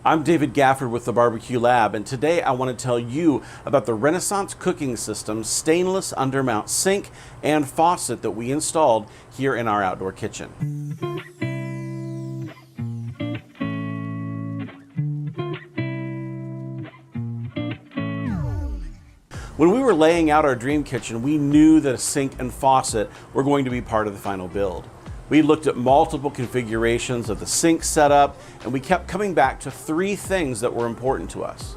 I'm David Gafford with the BBQ Lab, and today I want to tell you about the Renaissance Cooking Systems stainless undermount sink and faucet that we installed here in our outdoor kitchen. When we were laying out our dream kitchen, we knew that a sink and faucet were going to be part of the final build. We looked at multiple configurations of the sink setup, and we kept coming back to three things that were important to us.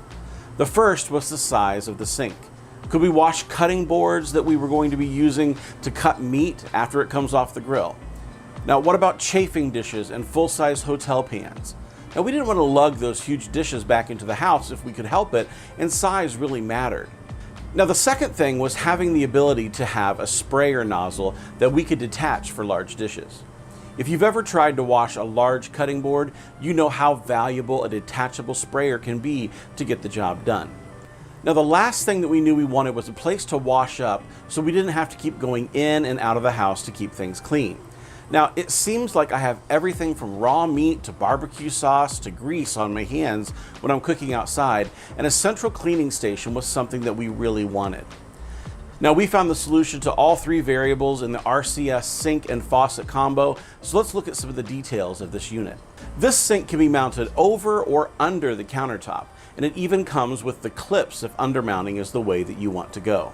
The first was the size of the sink. Could we wash cutting boards that we were going to be using to cut meat after it comes off the grill? Now, what about chafing dishes and full-size hotel pans? Now, we didn't want to lug those huge dishes back into the house if we could help it, and size really mattered. Now, the second thing was having the ability to have a sprayer nozzle that we could detach for large dishes. If you've ever tried to wash a large cutting board, you know how valuable a detachable sprayer can be to get the job done. Now, the last thing that we knew we wanted was a place to wash up so we didn't have to keep going in and out of the house to keep things clean. Now, it seems like I have everything from raw meat to barbecue sauce to grease on my hands when I'm cooking outside, and a central cleaning station was something that we really wanted. Now, we found the solution to all three variables in the RCS Sink and Faucet combo, so let's look at some of the details of this unit. This sink can be mounted over or under the countertop, and it even comes with the clips if undermounting is the way that you want to go.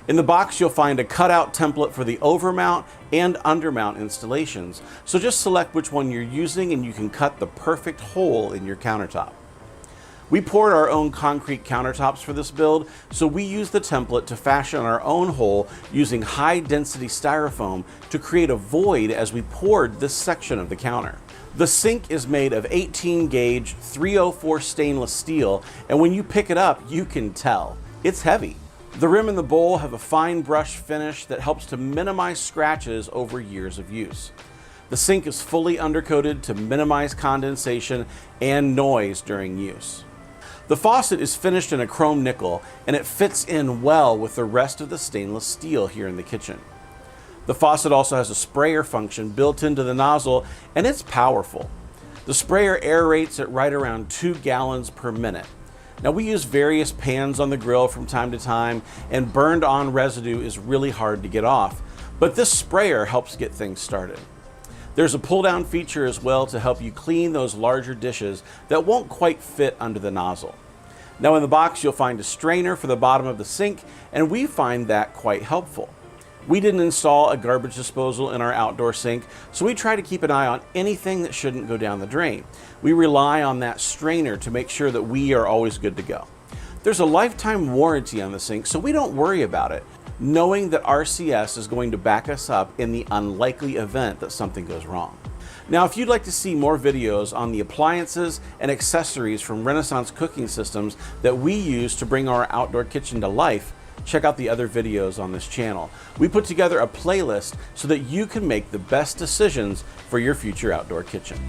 In the box, you'll find a cutout template for the overmount and undermount installations, so just select which one you're using and you can cut the perfect hole in your countertop. We poured our own concrete countertops for this build, so we used the template to fashion our own hole using high-density styrofoam to create a void as we poured this section of the counter. The sink is made of 18-gauge 304 stainless steel, and when you pick it up, you can tell. It's heavy. The rim and the bowl have a fine brush finish that helps to minimize scratches over years of use. The sink is fully undercoated to minimize condensation and noise during use. The faucet is finished in a chrome nickel, and it fits in well with the rest of the stainless steel here in the kitchen. The faucet also has a sprayer function built into the nozzle, and it's powerful. The sprayer aerates at right around 2 gallons per minute. Now, we use various pans on the grill from time to time, and burned on residue is really hard to get off, but this sprayer helps get things started. There's a pull-down feature as well to help you clean those larger dishes that won't quite fit under the nozzle. Now, in the box, you'll find a strainer for the bottom of the sink, and we find that quite helpful. We didn't install a garbage disposal in our outdoor sink, so we try to keep an eye on anything that shouldn't go down the drain. We rely on that strainer to make sure that we are always good to go. There's a lifetime warranty on the sink, so we don't worry about it, knowing that RCS is going to back us up in the unlikely event that something goes wrong. Now, if you'd like to see more videos on the appliances and accessories from Renaissance Cooking Systems that we use to bring our outdoor kitchen to life, check out the other videos on this channel. We put together a playlist so that you can make the best decisions for your future outdoor kitchen.